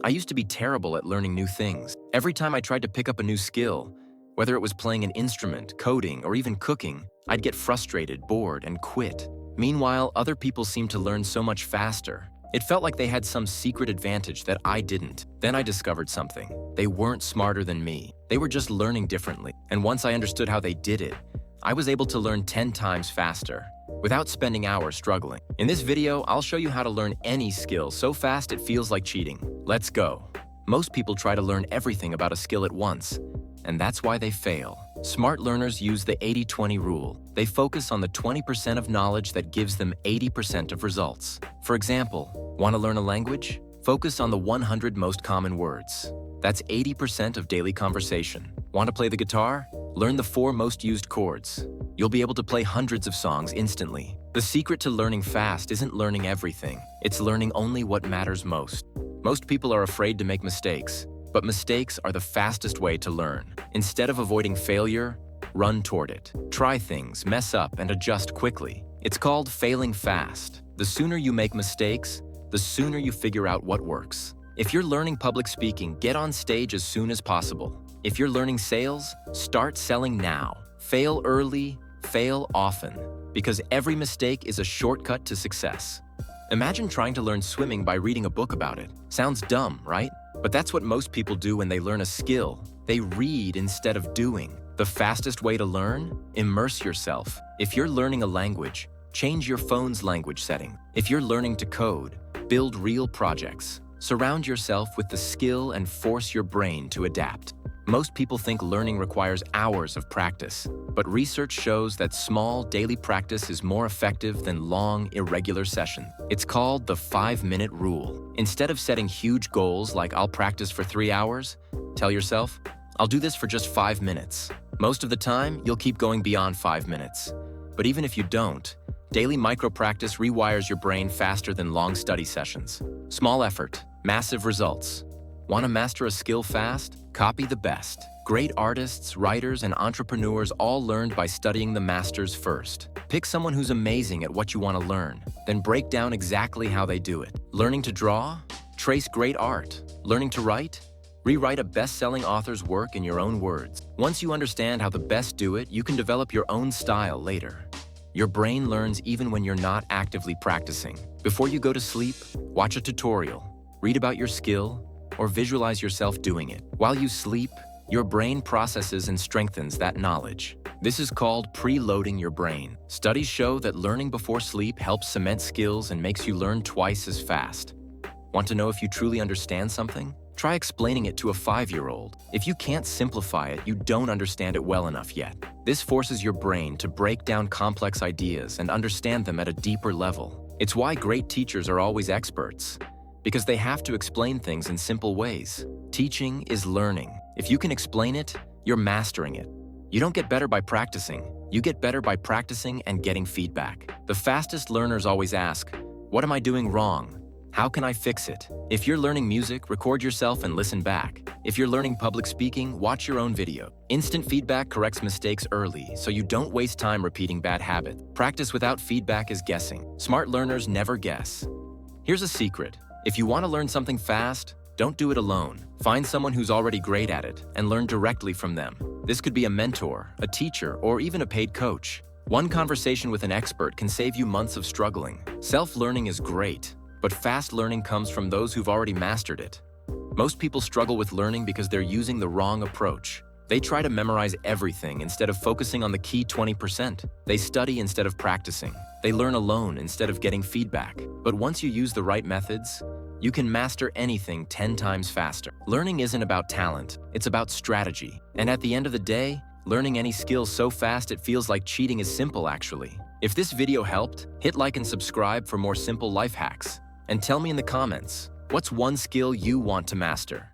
I used to be terrible at learning new things. Every time I tried to pick up a new skill, whether it was playing an instrument, coding, or even cooking, I'd get frustrated, bored, and quit. Meanwhile, other people seemed to learn so much faster. It felt like they had some secret advantage that I didn't. Then I discovered something. They weren't smarter than me. They were just learning differently. And once I understood how they did it, I was able to learn 10 times faster, without spending hours struggling. In this video, I'll show you how to learn any skill so fast it feels like cheating. Let's go. Most people try to learn everything about a skill at once, and that's why they fail. Smart learners use the 80-20 rule. They focus on the 20% of knowledge that gives them 80% of results. For example, want to learn a language? Focus on the 100 most common words. That's 80% of daily conversation. Want to play the guitar? Learn the 4 most used chords. You'll be able to play hundreds of songs instantly. The secret to learning fast isn't learning everything. It's learning only what matters most. Most people are afraid to make mistakes, but mistakes are the fastest way to learn. Instead of avoiding failure, run toward it. Try things, mess up, and adjust quickly. It's called failing fast. The sooner you make mistakes, the sooner you figure out what works. If you're learning public speaking, get on stage as soon as possible. If you're learning sales, start selling now. Fail early, fail often, because every mistake is a shortcut to success. Imagine trying to learn swimming by reading a book about it. Sounds dumb, right? But that's what most people do when they learn a skill. They read instead of doing. The fastest way to learn? Immerse yourself. If you're learning a language, change your phone's language setting. If you're learning to code, build real projects. Surround yourself with the skill and force your brain to adapt. Most people think learning requires hours of practice, but research shows that small, daily practice is more effective than long, irregular sessions. It's called the 5-minute rule. Instead of setting huge goals like I'll practice for 3 hours, tell yourself, I'll do this for just 5 minutes. Most of the time, you'll keep going beyond 5 minutes. But even if you don't, daily micro-practice rewires your brain faster than long study sessions. Small effort, massive results. Want to master a skill fast? Copy the best. Great artists, writers, and entrepreneurs all learned by studying the masters first. Pick someone who's amazing at what you want to learn, then break down exactly how they do it. Learning to draw? Trace great art. Learning to write? Rewrite a best-selling author's work in your own words. Once you understand how the best do it, you can develop your own style later. Your brain learns even when you're not actively practicing. Before you go to sleep, watch a tutorial, read about your skill, or visualize yourself doing it. While you sleep, your brain processes and strengthens that knowledge. This is called preloading your brain. Studies show that learning before sleep helps cement skills and makes you learn twice as fast. Want to know if you truly understand something? Try explaining it to a 5-year-old. If you can't simplify it, you don't understand it well enough yet. This forces your brain to break down complex ideas and understand them at a deeper level. It's why great teachers are always experts, because they have to explain things in simple ways. Teaching is learning. If you can explain it, you're mastering it. You don't get better by practicing. You get better by practicing and getting feedback. The fastest learners always ask, what am I doing wrong? How can I fix it? If you're learning music, record yourself and listen back. If you're learning public speaking, watch your own video. Instant feedback corrects mistakes early, so you don't waste time repeating bad habits. Practice without feedback is guessing. Smart learners never guess. Here's a secret. If you want to learn something fast, don't do it alone. Find someone who's already great at it and learn directly from them. This could be a mentor, a teacher, or even a paid coach. One conversation with an expert can save you months of struggling. Self-learning is great, but fast learning comes from those who've already mastered it. Most people struggle with learning because they're using the wrong approach. They try to memorize everything instead of focusing on the key 20%. They study instead of practicing. They learn alone instead of getting feedback. But once you use the right methods, you can master anything 10 times faster. Learning isn't about talent, it's about strategy. And at the end of the day, learning any skill so fast it feels like cheating is simple actually. If this video helped, hit like and subscribe for more simple life hacks. And tell me in the comments, what's one skill you want to master?